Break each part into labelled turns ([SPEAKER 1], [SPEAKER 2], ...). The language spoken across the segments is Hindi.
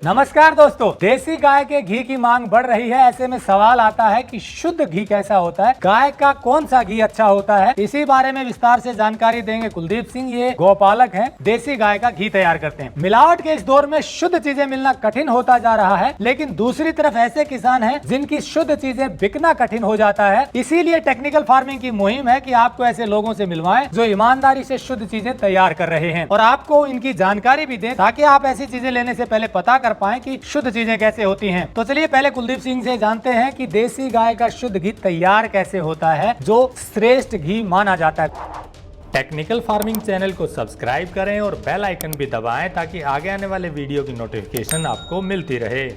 [SPEAKER 1] नमस्कार दोस्तों, देसी गाय के घी की मांग बढ़ रही है। ऐसे में सवाल आता है कि शुद्ध घी कैसा होता है, गाय का कौन सा घी अच्छा होता है। इसी बारे में विस्तार से जानकारी देंगे कुलदीप सिंह। ये गौपालक हैं, देसी गाय का घी तैयार करते हैं। मिलावट के इस दौर में शुद्ध चीजें मिलना कठिन होता जा रहा है, लेकिन दूसरी तरफ ऐसे किसान हैं जिनकी शुद्ध चीजें बिकना कठिन हो जाता है। इसीलिए टेक्निकल फार्मिंग की मुहिम है कि आपको ऐसे लोगों से मिलवाएं जो ईमानदारी से शुद्ध चीजें तैयार कर रहे हैं और आपको इनकी जानकारी भी दें, ताकि आप ऐसी चीजें लेने से पहले पता कर पाएं कि शुद्ध चीजें कैसे होती हैं। तो चलिए पहले कुलदीप सिंह से जानते हैं कि देसी गाय का शुद्ध घी तैयार कैसे होता है, जो श्रेष्ठ घी माना जाता है। टेक्निकल फार्मिंग चैनल को सब्सक्राइब करें और बेल आइकन भी दबाएं, ताकि आगे आने वाले वीडियो की नोटिफिकेशन आपको मिलती रहे।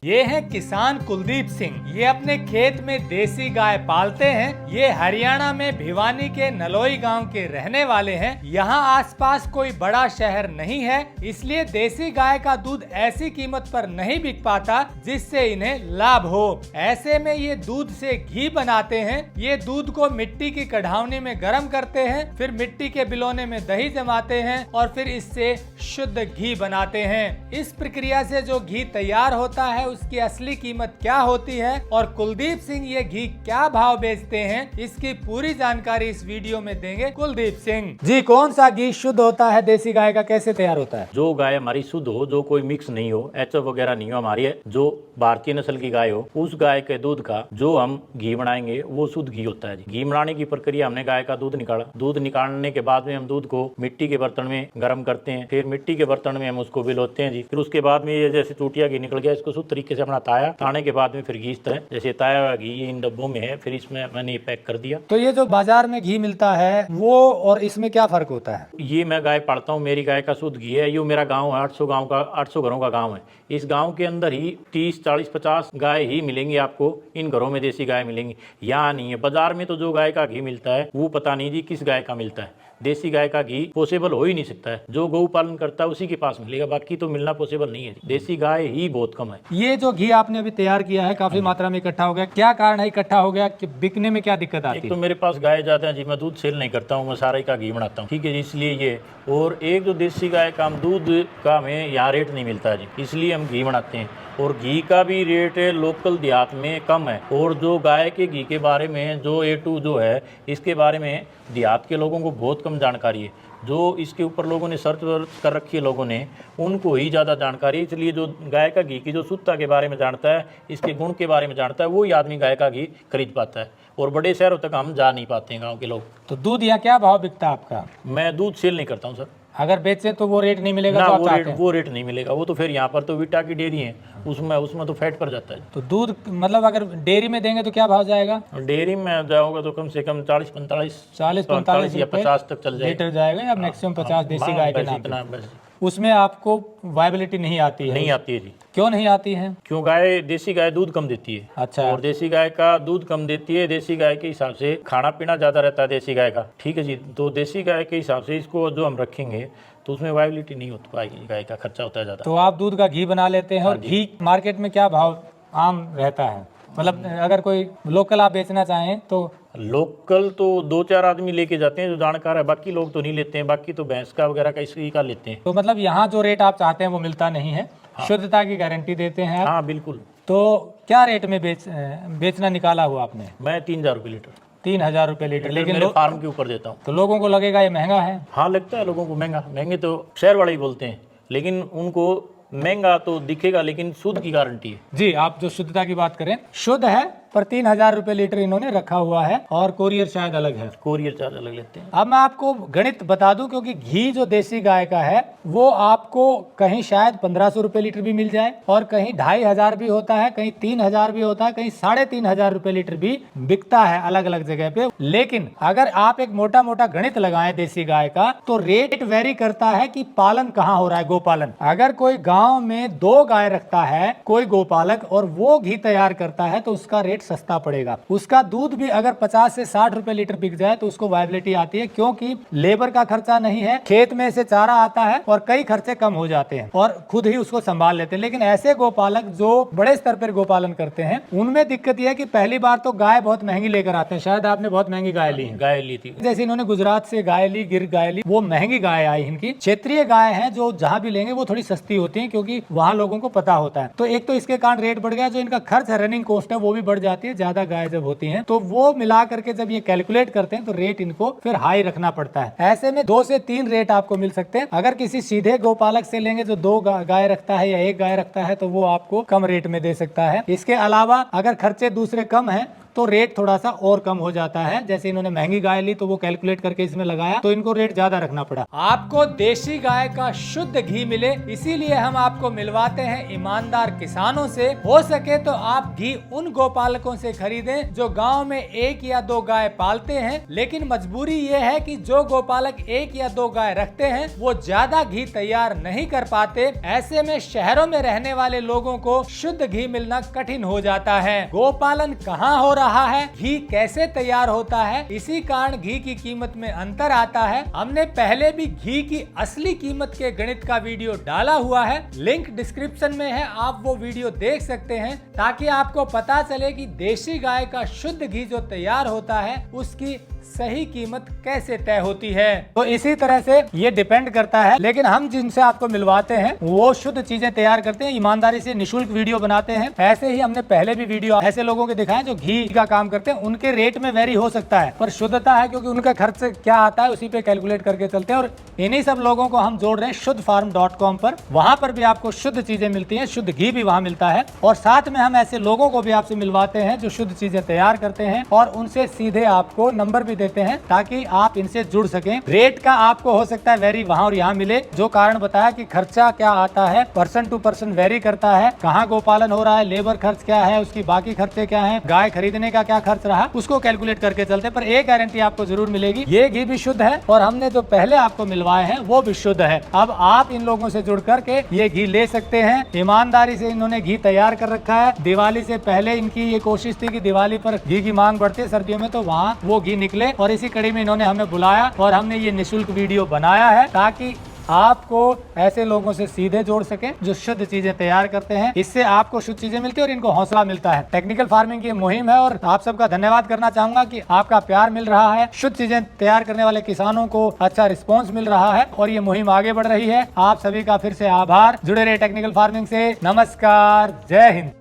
[SPEAKER 1] ये है किसान कुलदीप सिंह। ये अपने खेत में देसी गाय पालते हैं। ये हरियाणा में भिवानी के नलोई गांव के रहने वाले हैं। यहाँ आसपास कोई बड़ा शहर नहीं है, इसलिए देसी गाय का दूध ऐसी कीमत पर नहीं बिक पाता जिससे इन्हें लाभ हो। ऐसे में ये दूध से घी बनाते हैं। ये दूध को मिट्टी की कढ़ावनी में गर्म करते हैं, फिर मिट्टी के बिलोने में दही जमाते हैं और फिर इससे शुद्ध घी बनाते हैं। इस प्रक्रिया से जो घी तैयार होता है उसकी असली कीमत क्या होती है और कुलदीप सिंह ये घी क्या भाव बेचते हैं, इसकी पूरी जानकारी इस वीडियो में देंगे कुलदीप सिंह जी। कौन सा घी शुद्ध होता है देसी गाय का, कैसे तैयार होता है?
[SPEAKER 2] जो गाय हमारी शुद्ध हो, जो कोई मिक्स नहीं हो, एचएफ वगैरह नहीं हो, हमारी जो भारतीय नस्ल की गाय हो, उस गाय के दूध का जो हम घी बनाएंगे वो शुद्ध घी होता है। घी बनाने की प्रक्रिया, हमने गाय का दूध निकाला, दूध निकालने के बाद में हम दूध को मिट्टी के बर्तन में गर्म करते हैं, फिर मिट्टी के बर्तन में हम उसको बिलोते हैं जी। फिर उसके बाद में ये जैसे टूटिया घी निकल गया, इसको शुद्ध तरीके से अपना ताने के बाद में फिर घी इस तरह जैसे ताया हुआ घी इन डब्बों में है, फिर इसमें मैंने ये पैक कर दिया।
[SPEAKER 1] तो ये जो बाजार में घी मिलता है वो और इसमें क्या फर्क होता है?
[SPEAKER 2] ये मैं गाय पालता हूँ, मेरी गाय का शुद्ध घी है। ये मेरा गांव है, 800 घरों का गांव है। इस गांव के अंदर ही 30, 40, 50 गाय ही मिलेंगी आपको। इन घरों में देसी गाय मिलेंगी, यहाँ नहीं है। बाजार में तो जो गाय का घी मिलता है वो पता नहीं जी किस गाय का मिलता है। देसी गाय का घी पॉसिबल हो ही नहीं सकता है। जो गौ पालन करता है उसी के पास मिलेगा, बाकी तो मिलना पॉसिबल नहीं है। देसी गाय ही बहुत कम है।
[SPEAKER 1] ये जो घी आपने अभी तैयार किया है काफी मात्रा में इकट्ठा हो गया, क्या कारण है इकट्ठा हो गया? कि बिकने में क्या दिक्कत आती है?
[SPEAKER 2] एक तो मेरे पास गाय जाते हैं जी, मैं दूध सेल नहीं करता हूँ, मैं सारे का घी बनाता हूँ, ठीक है जी, इसलिए ये। और एक जो देसी गाय का हम दूध का हमें यहाँ रेट नहीं मिलता है जी, इसलिए हम घी बनाते हैं। और घी का भी रेट लोकल देहात में कम है। और जो गाय के घी के बारे में जो A2 जो है, इसके बारे में देहात के लोगों को बहुत कम जानकारी है। जो इसके ऊपर लोगों ने सर्च कर रखी है, लोगों ने, उनको ही ज़्यादा जानकारी है। इसलिए जो गाय का घी की जो शुद्धता के बारे में जानता है, इसके गुण के बारे में जानता है, वही आदमी गाय का घी खरीद पाता है। और बड़े शहरों तक हम जा नहीं पाते हैं गाँव के लोग।
[SPEAKER 1] तो दूध यहाँ क्या भाव बिकता है आपका?
[SPEAKER 2] मैं दूध सेल नहीं करता हूँ सर।
[SPEAKER 1] अगर बेचे तो वो रेट नहीं मिलेगा
[SPEAKER 2] ना,
[SPEAKER 1] तो
[SPEAKER 2] वो रेट नहीं मिलेगा। वो तो फिर यहाँ पर तो विटा की डेयरी है, उसमें तो फैट पर जाता है।
[SPEAKER 1] तो दूध मतलब अगर डेयरी में देंगे तो क्या भाव जाएगा?
[SPEAKER 2] डेयरी में जाओगे तो कम से कम 40-45 या 50 तक चल जाएगा,
[SPEAKER 1] लीटर जाएगा, या मैक्सिमम 50 देसी गाय के नाम पे।
[SPEAKER 2] बस।
[SPEAKER 1] उसमें आपको वायबिलिटी नहीं आती है?
[SPEAKER 2] नहीं आती है जी।
[SPEAKER 1] क्यों नहीं आती है?
[SPEAKER 2] क्यों? देसी गाय दूध कम देती है।
[SPEAKER 1] अच्छा।
[SPEAKER 2] और देसी गाय का दूध कम देती है, देसी गाय के हिसाब से खाना पीना ज्यादा रहता है देसी गाय का, ठीक है जी। तो देसी गाय के हिसाब से इसको जो हम रखेंगे तो उसमें वायबिलिटी नहीं हो पाएगी, गाय का खर्चा होता है ज्यादा।
[SPEAKER 1] तो आप दूध का घी बना लेते हैं। और घी मार्केट में क्या भाव आम रहता है? मतलब अगर कोई लोकल आप बेचना चाहें तो?
[SPEAKER 2] लोकल तो 2-4 आदमी लेके जाते हैं जो जानकार है, बाकी लोग तो नहीं लेते हैं। बाकी तो भैंस का वगैरह का इसी का लेते हैं।
[SPEAKER 1] तो मतलब यहाँ जो रेट आप चाहते हैं वो मिलता नहीं है? हाँ। शुद्धता की गारंटी देते हैं आप?
[SPEAKER 2] हाँ बिल्कुल।
[SPEAKER 1] तो क्या रेट में बेचना निकाला हुआ आपने?
[SPEAKER 2] मैं 3000 रुपये लीटर।
[SPEAKER 1] 3000 रुपये लीटर? लेकिन
[SPEAKER 2] मेरे फार्म के ऊपर देता हूँ।
[SPEAKER 1] तो लोगों को लगेगा ये महंगा है।
[SPEAKER 2] हाँ लगता है लोगों को महंगा। महंगे तो शहर वाले ही बोलते हैं, लेकिन उनको महंगा तो दिखेगा, लेकिन शुद्ध की गारंटी है
[SPEAKER 1] जी। आप जो शुद्धता की बात करें, शुद्ध है, पर 3000 रुपये लीटर इन्होंने रखा हुआ है। और कोरियर शायद अलग है,
[SPEAKER 2] कोरियर चार्ज अलग लेते हैं।
[SPEAKER 1] अब मैं आपको गणित बता दूं, क्योंकि घी जो देसी गाय का है वो आपको कहीं शायद 1500 रुपये लीटर भी मिल जाए, और कहीं 2500 भी होता है, कहीं 3000 भी होता है, कहीं 3500 रुपये लीटर भी बिकता है अलग अलग जगह पे। लेकिन अगर आप एक मोटा मोटा गणित लगाएं देसी गाय का, तो रेट वेरी करता है कि पालन कहाँ हो रहा है, गोपालन। अगर कोई गाँव में 2 गाय रखता है कोई गोपालक और वो घी तैयार करता है तो उसका रेट रेट सस्ता पड़ेगा। उसका दूध भी अगर 50 से 60 रुपए लीटर बिक जाए तो उसको वायबिलिटी आती है, क्योंकि लेबर का खर्चा नहीं है, खेत में से चारा आता है और कई खर्चे कम हो जाते हैं और खुद ही उसको संभाल लेते हैं। लेकिन ऐसे गोपालक जो बड़े स्तर पर गोपालन करते हैं उनमें दिक्कत यह है कि पहली बार तो गाय बहुत महंगी लेकर आते हैं। शायद आपने बहुत महंगी गाय ली है।
[SPEAKER 2] गाय ली थी,
[SPEAKER 1] जैसे इन्होंने गुजरात से गाय ली, गिर गाय ली, वो महंगी गाय आई इनकी। क्षेत्रीय गाय है जो जहां भी लेंगे वो थोड़ी सस्ती होती है, क्योंकि वहां लोगों को पता होता है। तो एक तो इसके कारण रेट बढ़ गया, जो इनका खर्च है, रनिंग कॉस्ट है, वो भी बढ़ जाती है ज्यादा गाय जब होती है। तो वो मिला करके जब ये कैलकुलेट करते हैं तो रेट इनको फिर हाई रखना पड़ता है। ऐसे में 2 से 3 रेट आपको मिल सकते हैं। अगर किसी सीधे गोपालक से लेंगे जो 2 गाय रखता है या 1 गाय रखता है तो वो आपको कम रेट में दे सकता है। इसके अलावा अगर खर्चे दूसरे कम हैं तो रेट थोड़ा सा और कम हो जाता है। जैसे इन्होंने महंगी गाय ली तो वो कैलकुलेट करके इसमें लगाया तो इनको रेट ज्यादा रखना पड़ा। आपको देशी गाय का शुद्ध घी मिले इसीलिए हम आपको मिलवाते हैं ईमानदार किसानों से। हो सके तो आप घी उन गोपालकों से खरीदें जो गांव में 1 या 2 गाय पालते हैं, लेकिन मजबूरी ये है कि जो गोपालक 1 या 2 गाय रखते हैं वो ज्यादा घी तैयार नहीं कर पाते। ऐसे में शहरों में रहने वाले लोगों को शुद्ध घी मिलना कठिन हो जाता है। गोपालन कहाँ हो रहा है, घी कैसे तैयार होता है, इसी कारण घी की कीमत में अंतर आता है। हमने पहले भी घी की असली कीमत के गणित का वीडियो डाला हुआ है, लिंक डिस्क्रिप्शन में है, आप वो वीडियो देख सकते हैं ताकि आपको पता चले कि देशी गाय का शुद्ध घी जो तैयार होता है उसकी सही कीमत कैसे तय होती है। तो इसी तरह से ये डिपेंड करता है। लेकिन हम जिनसे आपको मिलवाते हैं वो शुद्ध चीजें तैयार करते हैं, ईमानदारी से निशुल्क वीडियो बनाते हैं। ऐसे ही हमने पहले भी वीडियो ऐसे लोगों के दिखाए जो घी का काम करते हैं। उनके रेट में वेरी हो सकता है पर शुद्धता है, क्योंकि उनका खर्च क्या आता है उसी पे कैलकुलेट करके चलते हैं। और इन्हीं सब लोगों को हम जोड़ रहे हैं शुद्धफार्म.com पर। वहां पर भी आपको शुद्ध चीजें मिलती है, शुद्ध घी भी वहां मिलता है। और साथ में हम ऐसे लोगों को भी आपसे मिलवाते हैं जो शुद्ध चीजें तैयार करते हैं और उनसे सीधे आपको नंबर भी देते हैं ताकि आप इनसे जुड़ सकें। रेट का आपको हो सकता है वेरी वहां और यहाँ मिले, जो कारण बताया कि खर्चा क्या आता है पर्सन टू पर्सन वेरी करता है। कहाँ गोपालन हो रहा है, लेबर खर्च क्या है, उसकी बाकी खर्चे क्या है, गाय खरीदने का क्या खर्च रहा, उसको कैलकुलेट करके चलते। पर एक गारंटी आपको जरूर मिलेगी, ये घी भी शुद्ध है और हमने जो पहले आपको मिलवाए हैं वो भी शुद्ध है। अब आप इन लोगों से जुड़ करके ये घी ले सकते हैं। ईमानदारी से इन्होंने घी तैयार कर रखा है। दिवाली से पहले इनकी ये कोशिश थी कि दिवाली पर घी की मांग बढ़ती है सर्दियों में, तो वहाँ वो घी निकले और इसी कड़ी में इन्होंने हमें बुलाया और हमने ये निशुल्क वीडियो बनाया है ताकि आपको ऐसे लोगों से सीधे जोड़ सके जो शुद्ध चीजें तैयार करते हैं। इससे आपको शुद्ध चीजें मिलती है और इनको हौसला मिलता है। टेक्निकल फार्मिंग की मुहिम है और आप सबका धन्यवाद करना चाहूंगा कि आपका प्यार मिल रहा है। शुद्ध चीजें तैयार करने वाले किसानों को अच्छा रिस्पॉन्स मिल रहा है और ये मुहिम आगे बढ़ रही है। आप सभी का फिर से आभार। जुड़े रहे टेक्निकल फार्मिंग से। नमस्कार, जय हिंद।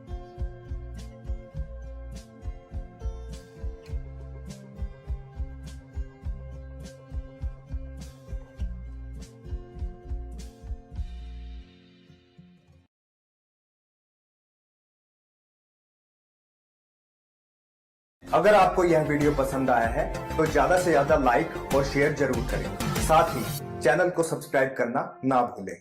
[SPEAKER 3] अगर आपको यह वीडियो पसंद आया है तो ज्यादा से ज्यादा लाइक और शेयर जरूर करें। साथ ही चैनल को सब्सक्राइब करना ना भूलें।